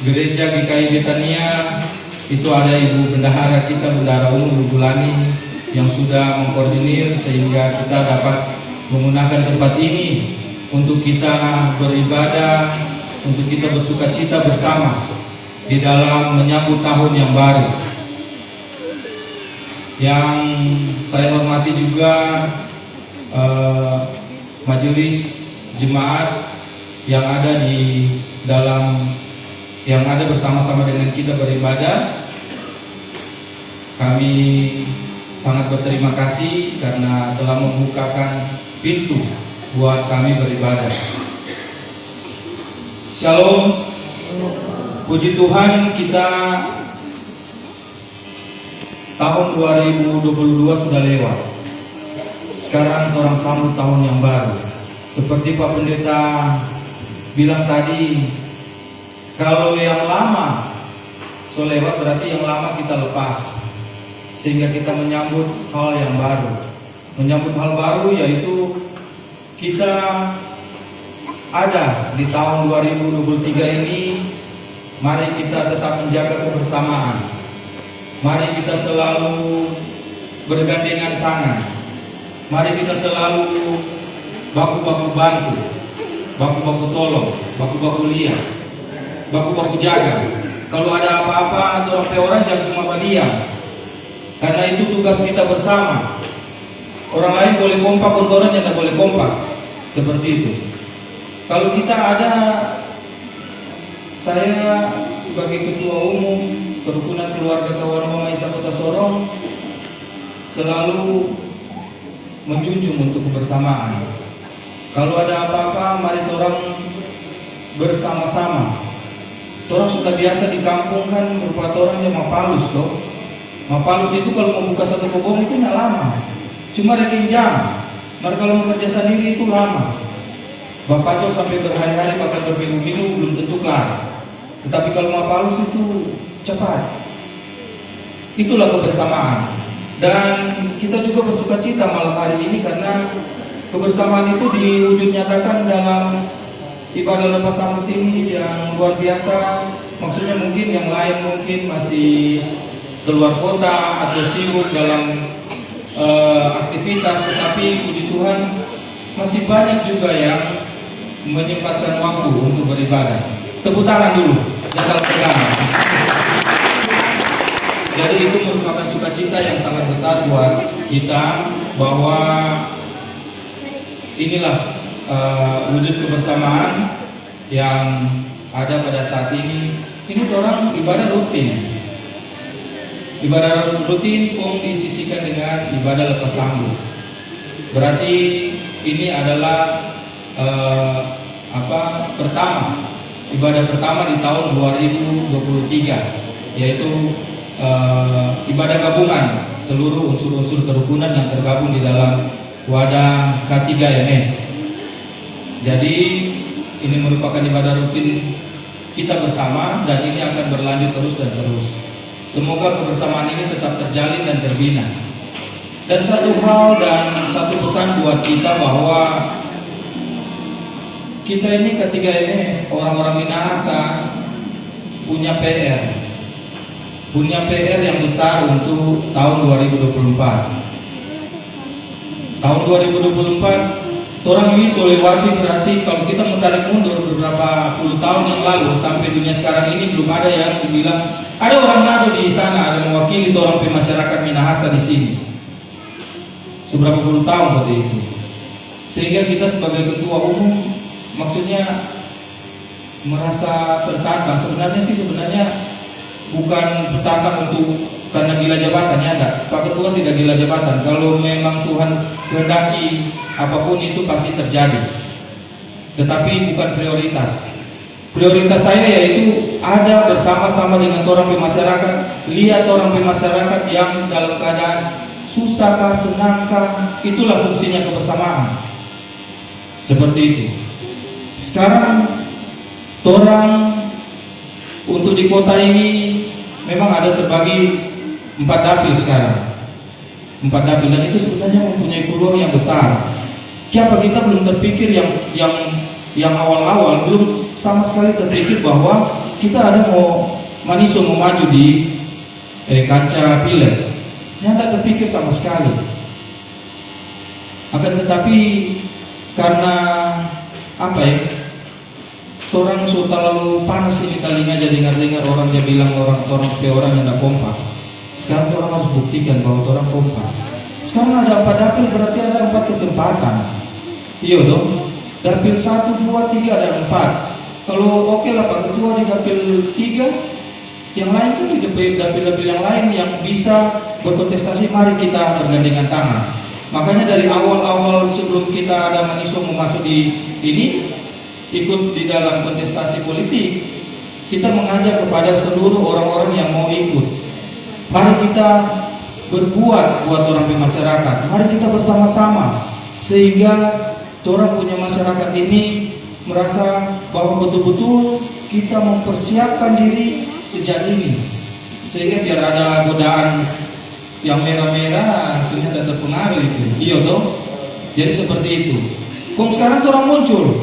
Gereja GKI Betania. Itu ada Ibu Bendahara kita, Bendahara Umum Bugulani, yang sudah mengkoordinir sehingga kita dapat menggunakan tempat ini untuk kita beribadah, untuk kita bersukacita bersama di dalam menyambut tahun yang baru. Yang saya hormati juga majelis jemaat yang ada di dalam, yang ada bersama-sama dengan kita beribadah. Kami sangat berterima kasih karena telah membukakan pintu buat kami beribadah. Shalom. Puji Tuhan, kita tahun 2022 sudah lewat. Sekarang orang sambut tahun yang baru. Seperti Pak Pendeta bilang tadi, kalau yang lama so lewat berarti yang lama kita lepas, sehingga kita menyambut hal yang baru. Menyambut hal baru yaitu kita ada di tahun 2023 ini. Mari kita tetap menjaga kebersamaan. Mari kita selalu bergandengan tangan. Mari kita selalu baku-baku bantu, baku-baku tolong, baku-baku lihat, baku-baku jaga. Kalau ada apa-apa orang jangan cuma diam, karena itu tugas kita bersama. Orang lain boleh kompak, orang yang tidak boleh kompak, seperti itu. Kalau kita ada, saya sebagai ketua umum Kerukunan Keluarga Kawan Mama Isa Kota Sorong selalu menjunjung untuk kebersamaan. Kalau ada apa-apa, mari orang bersama-sama. Orang sudah biasa di kampung kan berupa orang yang mapalus toh. Mapalus itu kalau membuka satu kebun itu nggak lama, cuma reking jam. Mari kalau bekerja sendiri itu lama. Bapak tuh sampai berhari-hari, bahkan berminggu-minggu belum tentu kelar. Tetapi kalau mapalus itu cepat. Itulah kebersamaan. Dan kita juga bersukacita malam hari ini karena kebersamaan itu diwujud nyatakan dalam ibadah lepas sambut ini yang luar biasa. Maksudnya mungkin yang lain mungkin masih keluar kota atau sibuk dalam aktivitas, tetapi puji Tuhan masih banyak juga yang menyempatkan waktu untuk beribadah. Tepuk tangan dulu, jangan pegangan. Jadi itu merupakan sukacita yang sangat besar buat kita, bahwa inilah wujud kebersamaan yang ada pada saat ini. Ini orang ibadah rutin. Ibadah rutin pun disisikan dengan ibadah lepas sambut. Berarti ini adalah ibadah pertama di tahun 2023, yaitu ibadah gabungan seluruh unsur-unsur kerukunan yang tergabung di dalam wadah K3MS. Jadi ini merupakan ibadah rutin kita bersama, dan ini akan berlanjut terus dan terus. Semoga kebersamaan ini tetap terjalin dan terbina. Dan satu hal dan satu pesan buat kita, bahwa kita ini K3MS, orang-orang Minahasa, punya PR yang besar untuk tahun 2024. Tahun 2024 orang ini lewati, berarti kalau kita menarik mundur beberapa puluh tahun yang lalu sampai dunia sekarang ini, belum ada yang dibilang ada orang Nado di sana, ada mewakili orang masyarakat Minahasa di sini. Seberapa puluh tahun seperti itu. Sehingga kita sebagai ketua umum, maksudnya merasa tertantang. Sebenarnya bukan tertantang untuk karena gila jabatan, ya enggak. Pak Ketua tidak gila jabatan. Kalau memang Tuhan kehendaki apapun itu pasti terjadi. Tetapi bukan prioritas. Prioritas saya yaitu ada bersama-sama dengan orang masyarakat, lihat orang masyarakat yang dalam keadaan susahkah, senangkah, itulah fungsinya kebersamaan. Seperti itu. Sekarang orang untuk di kota ini memang ada terbagi 4 dapil sekarang. 4 dapil, dan itu sebenarnya mempunyai peluang yang besar. Siapa kita belum terpikir yang awal-awal belum sama sekali terpikir bahwa kita ada mau maju di kancah pileg. Tidak terpikir sama sekali. Akan tetapi karena orang sudah terlalu panas ini telinga, jadi dengar orang dia bilang orang yang tidak kompak. Sekarang orang harus buktikan bahwa orang kompak. Sekarang ada 4 dapil, berarti ada 4 kesempatan. Iya dong. Dapil 1, 2, 3 ada 4. Kalau oke lah Pak Ketua di dapil 3, yang lain kan di dapil-dapil yang lain yang bisa berkontestasi, mari kita bergandengan tangan. Makanya dari awal-awal sebelum kita ada Maniso mau masuk di ini, ikut di dalam kontestasi politik, kita mengajak kepada seluruh orang-orang yang mau ikut. Mari kita berbuat buat orang masyarakat. Mari kita bersama-sama sehingga orang punya masyarakat ini merasa bahwa betul-betul kita mempersiapkan diri sejak ini, sehingga biar ada godaan yang merah-merah sudah tidak terpengaruh itu. Iya toh. Jadi seperti itu. Kok sekarang orang muncul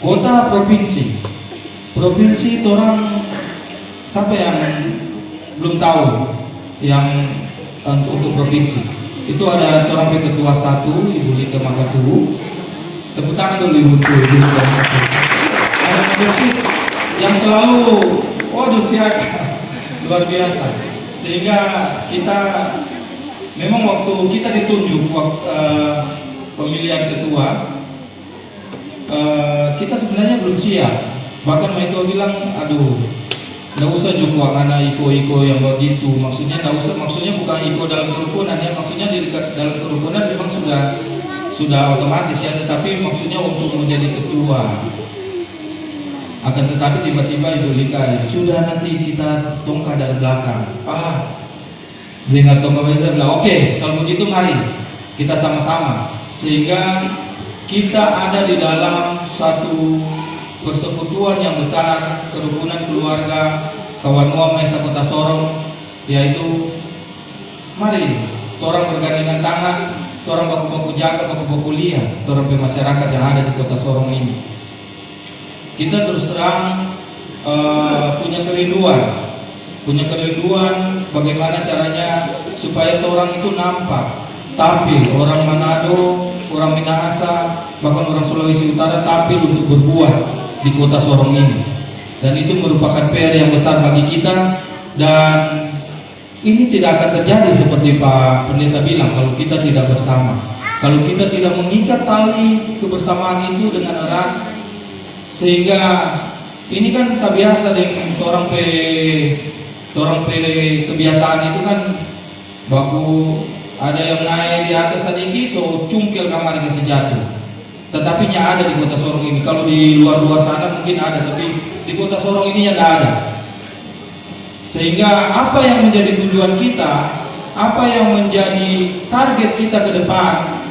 kota, provinsi orang siapa yang belum tahu yang untuk provinsi itu ada orang ketua 1 Ibu Lika Makaturu. Tepuk tangan dulu Ibu Lika Makaturu. Ada mesin yang selalu siaga luar biasa, sehingga kita memang waktu kita ditunjuk pemilihan ketua, kita sebenarnya belum siap. Bahkan Maito bilang, aduh, nggak usah juga anak iko yang begitu. Maksudnya nggak usah, maksudnya bukan iko dalam kerukunan ya, maksudnya di dalam kerukunan memang sudah otomatis ya, tetapi maksudnya untuk menjadi ketua. Akan tetapi tiba-tiba Ibu Lika, sudah nanti kita tongkat dari belakang. Dengan tongkat kita bilang, oke, kalau begitu mari kita sama-sama, sehingga kita ada di dalam satu persekutuan yang besar, kerukunan keluarga kawan Wam Mesa Kota Sorong, yaitu mari orang bergandengan tangan, orang baku-baku jaga, baku-baku lihat orang masyarakat yang ada di Kota Sorong ini. Kita terus terang punya kerinduan bagaimana caranya supaya orang itu nampak, tampil, orang Manado, orang Minahasa, bahkan orang Sulawesi Utara tampil untuk berbuat di Kota Sorong ini. Dan itu merupakan PR yang besar bagi kita, dan ini tidak akan terjadi seperti Pak Pendeta bilang kalau kita tidak bersama, kalau kita tidak mengikat tali kebersamaan itu dengan erat. Sehingga ini kan tak biasa dengan orang kebiasaan itu kan baku ada yang naik di atas sedikit so cungkil kamar kasih jatuh. Tetapi yang ada di Kota Sorong ini, kalau di luar sana mungkin ada, tapi di Kota Sorong ini tidak ada. Sehingga apa yang menjadi tujuan kita, apa yang menjadi target kita ke depan,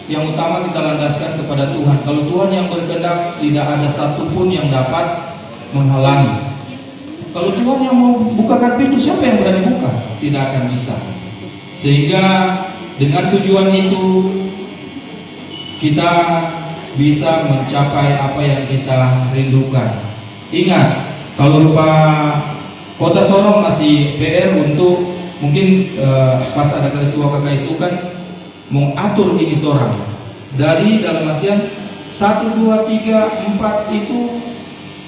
yang utama kita landaskan kepada Tuhan. Kalau Tuhan yang berkehendak, tidak ada satupun yang dapat menghalangi. Kalau Tuhan yang mau bukakan pintu, siapa yang berani buka? Tidak akan bisa. Sehingga dengan tujuan itu kita bisa mencapai apa yang kita rindukan. Ingat, kalau Pak Kota Sorong masih PR untuk mungkin pas ada ketua KKSU kan mengatur ini orang dari dalam artian 1, 2, 3, 4 itu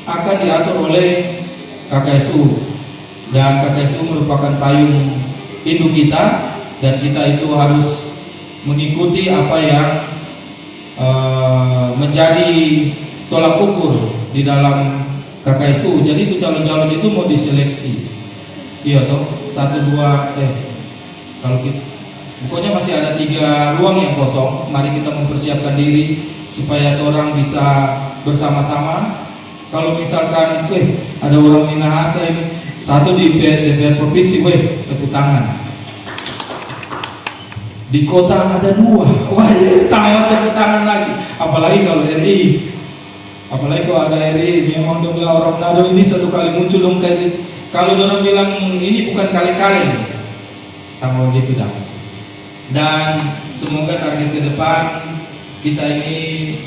akan diatur oleh KKSU, dan KKSU merupakan payung induk kita, dan kita itu harus mengikuti apa yang menjadi tolak ukur di dalam KKSU. Jadi itu calon-calon itu mau diseleksi. Iya toh, 1, 2, kalau kita, pokoknya masih ada 3 ruang yang kosong. Mari kita mempersiapkan diri supaya orang bisa bersama-sama. Kalau misalkan, ada orang Minahasa ini, 1 di DPR provinsi, tepuk tangan. Di kota ada 2, tepuk tangan lagi. Apalagi kalau RI, apalagi kalau ada RI, memang udah bilang orang Manado ini 1 kali muncul dong kayak. Kalau orang bilang ini bukan kali-kali, sama gitu dah. Dan semoga target ke depan kita ini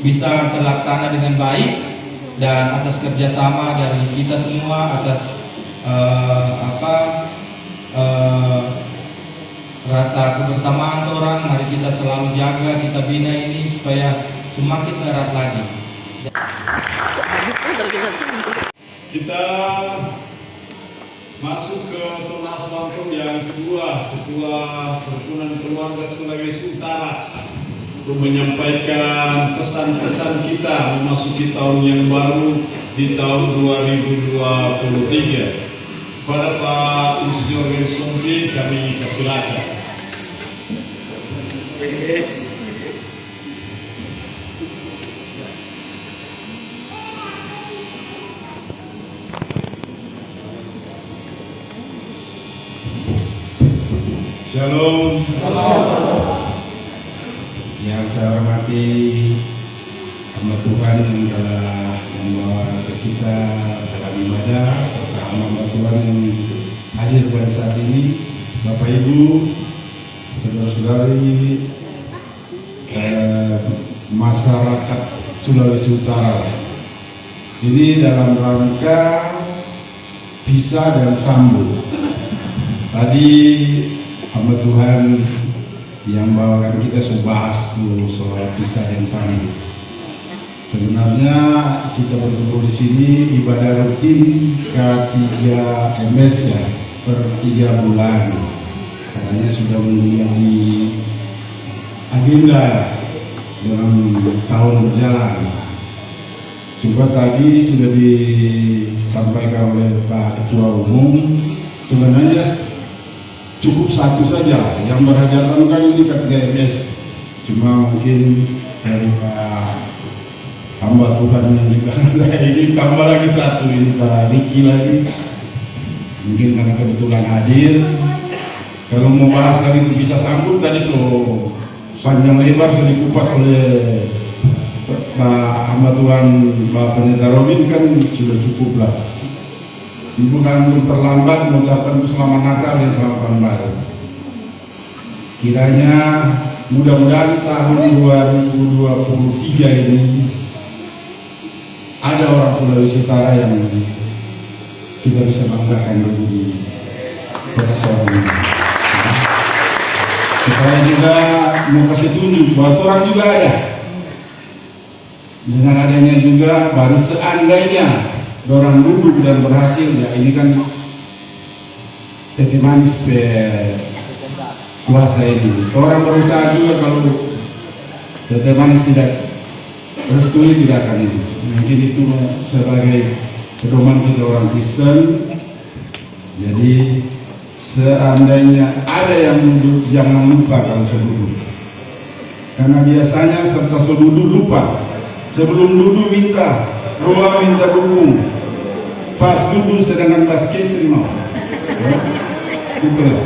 bisa terlaksana dengan baik, dan atas kerjasama dari kita semua, atas rasa kebersamaan orang, mari kita selalu jaga, kita bina ini supaya semakin erat lagi. Kita masuk ke tunas langsung yang kedua, Ketua Perhimpunan Keluarga Sulawesi Utara, untuk menyampaikan pesan-pesan kita memasuki tahun yang baru di tahun 2023. Pada Pak Insinyur Wensongki kami persilakan. Shalom. Yang saya hormati hamba Tuhan yang telah membawa kita dalam ibadah, serta hamba Tuhan yang hadir pada saat ini, Bapak Ibu, saudara-saudari, masyarakat Sulawesi Utara. Ini dalam rangka pisah dan sambut. Tadi hamba Tuhan yang bawakan kita bahas dulu soal pisah dan sambut. Sebenarnya kita bertemu di sini ibadah rutin K3 MS ya, per 3 bulan. Karena sudah menjadi agenda dalam tahun berjalan. Coba tadi sudah disampaikan oleh Pak Ketua Umum, sebenarnya cukup 1 saja yang berhajatan kan ini K3MS, cuma mungkin dari Pak hamba Tuhan yang di belakang saya ini tambah lagi 1, ini Pak Riki lagi, mungkin karena kebetulan hadir. Kalau mau bahas lagi bisa sambut tadi so panjang lebar sudah dikupas oleh Pak hamba Tuhan Pak Pendeta Robin, kan sudah cukup lah. Bukan belum terlambat mengucapkan itu selamat Natal dan selamat tahun baru. Kiranya mudah-mudahan tahun 2023 ini ada orang Sulawesi Utara yang kita bisa banggakan di kota Sorong ini. Supaya juga mau kasih tunjuk bahwa orang juga ada. Dengan adanya juga baru seandainya orang duduk dan berhasil, ya ini kan tete manis kuasa ini. Orang berusaha juga, kalau tete manis tidak restui tidak akan ini. Mungkin itu sebagai pedoman kita orang Kristen. Jadi seandainya ada yang duduk, jangan lupa kalau duduk. Karena biasanya serta duduk lupa. Sebelum duduk minta doa, minta dukung. Pas duduk sedangkan pas kesri mau. Gitu lah.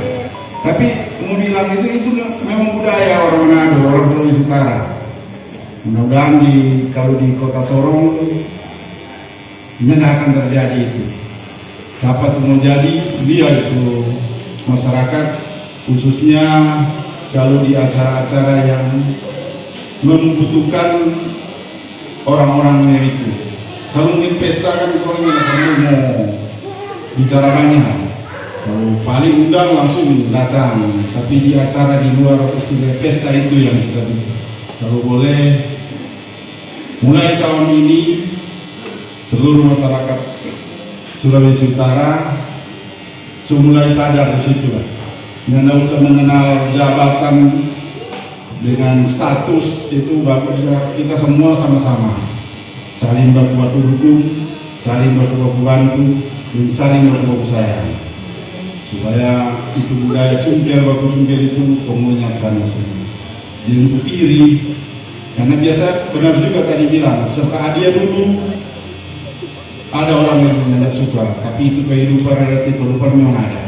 Tapi mau bilang itu memang budaya orang Manado, orang Sulawesi Utara. Mudah-mudahan kalau di kota Sorong ini akan terjadi itu. Siapa tuh mau jadi, dia itu masyarakat, khususnya kalau di acara-acara yang membutuhkan orang-orangnya itu. Kalau mungkin pesta kan kalau mau bicara banyak, kalau paling undang langsung datang. Tapi di acara di luar istilah pesta itu yang kita kalau boleh mulai tahun ini seluruh masyarakat Sulawesi Utara mulai sadar di situ lah. Tidak usah mengenal jabatan dengan status, itu bagus, kita semua sama-sama. saling baku-baku dukung, saling baku-baku bantu, dan saling baku-baku sayang. Supaya itu budaya cungkil itu mengunyahkan semua. Jadi untuk iri, karena biasa benar juga tadi bilang, serta hadiah dulu ada orang yang tidak suka, tapi itu kehidupan relatif, kehidupan memang ada.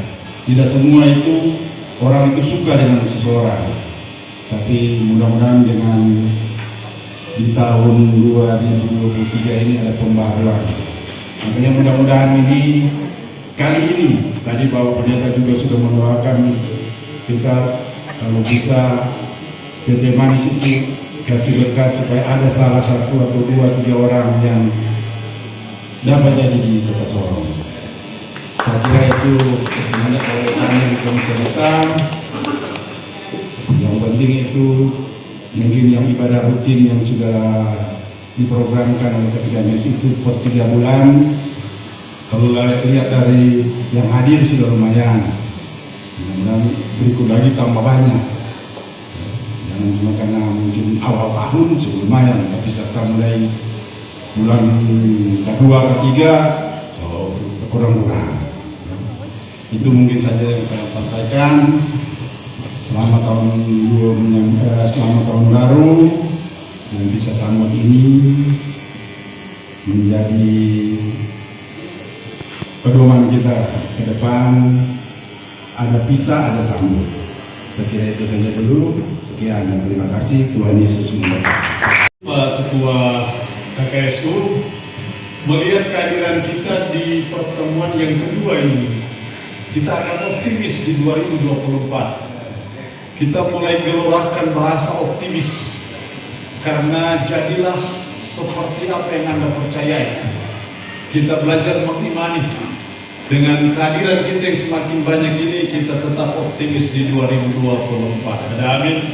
Tidak semua itu orang itu suka dengan seseorang, tapi mudah-mudahan dengan di tahun 2023 ini ada pembaharuan. Makanya mudah-mudahan ini kali ini tadi Bapak Pendeta juga sudah mendoakan kita kalau bisa PT Manis itu kasih berkat supaya ada salah satu atau 2-3 orang yang dapat jadi di Kota Sorong. Saya kira itu banyak orang yang kami cerita. Yang penting itu mungkin yang ibadah rutin yang sudah diprogramkan oleh Ketiga Mes itu per 3 bulan. Kalau lihat dari yang hadir sudah lumayan. Mudah-mudahan berikut lagi tambah banyak. Jangan cuma karena mungkin awal tahun sudah lumayan, tapi setelah mulai bulan kedua, ketiga, so kurang-kurang. Itu mungkin saja yang saya sampaikan. Selamat tahun baru, dan bisa sambut ini menjadi pedoman kita ke depan. Ada pisah, ada sambut. Saya kira itu saja dulu. Sekian dan terima kasih. Tuhan Yesus memberkati. Pak Ketua KKSU, melihat kehadiran kita di pertemuan yang kedua ini, kita akan optimis di 2024. Kita mulai gelorakan bahasa optimis, karena jadilah seperti apa yang Anda percayai. Kita belajar mengimani. Dengan kehadiran kita yang semakin banyak ini, kita tetap optimis di 2024. Ada amin.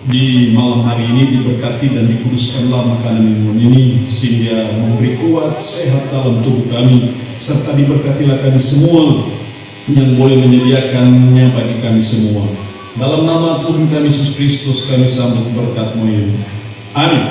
Di malam hari ini diberkati dan dikuduskanlah makanan minum ini, sehingga memberi kuat, sehat dalam tubuh kami, serta diberkatilah kami semua yang boleh menyediakannya bagi kami semua. Dalam nama Tuhan kami Yesus Kristus kami sambut berkat-Mu ini. Amin.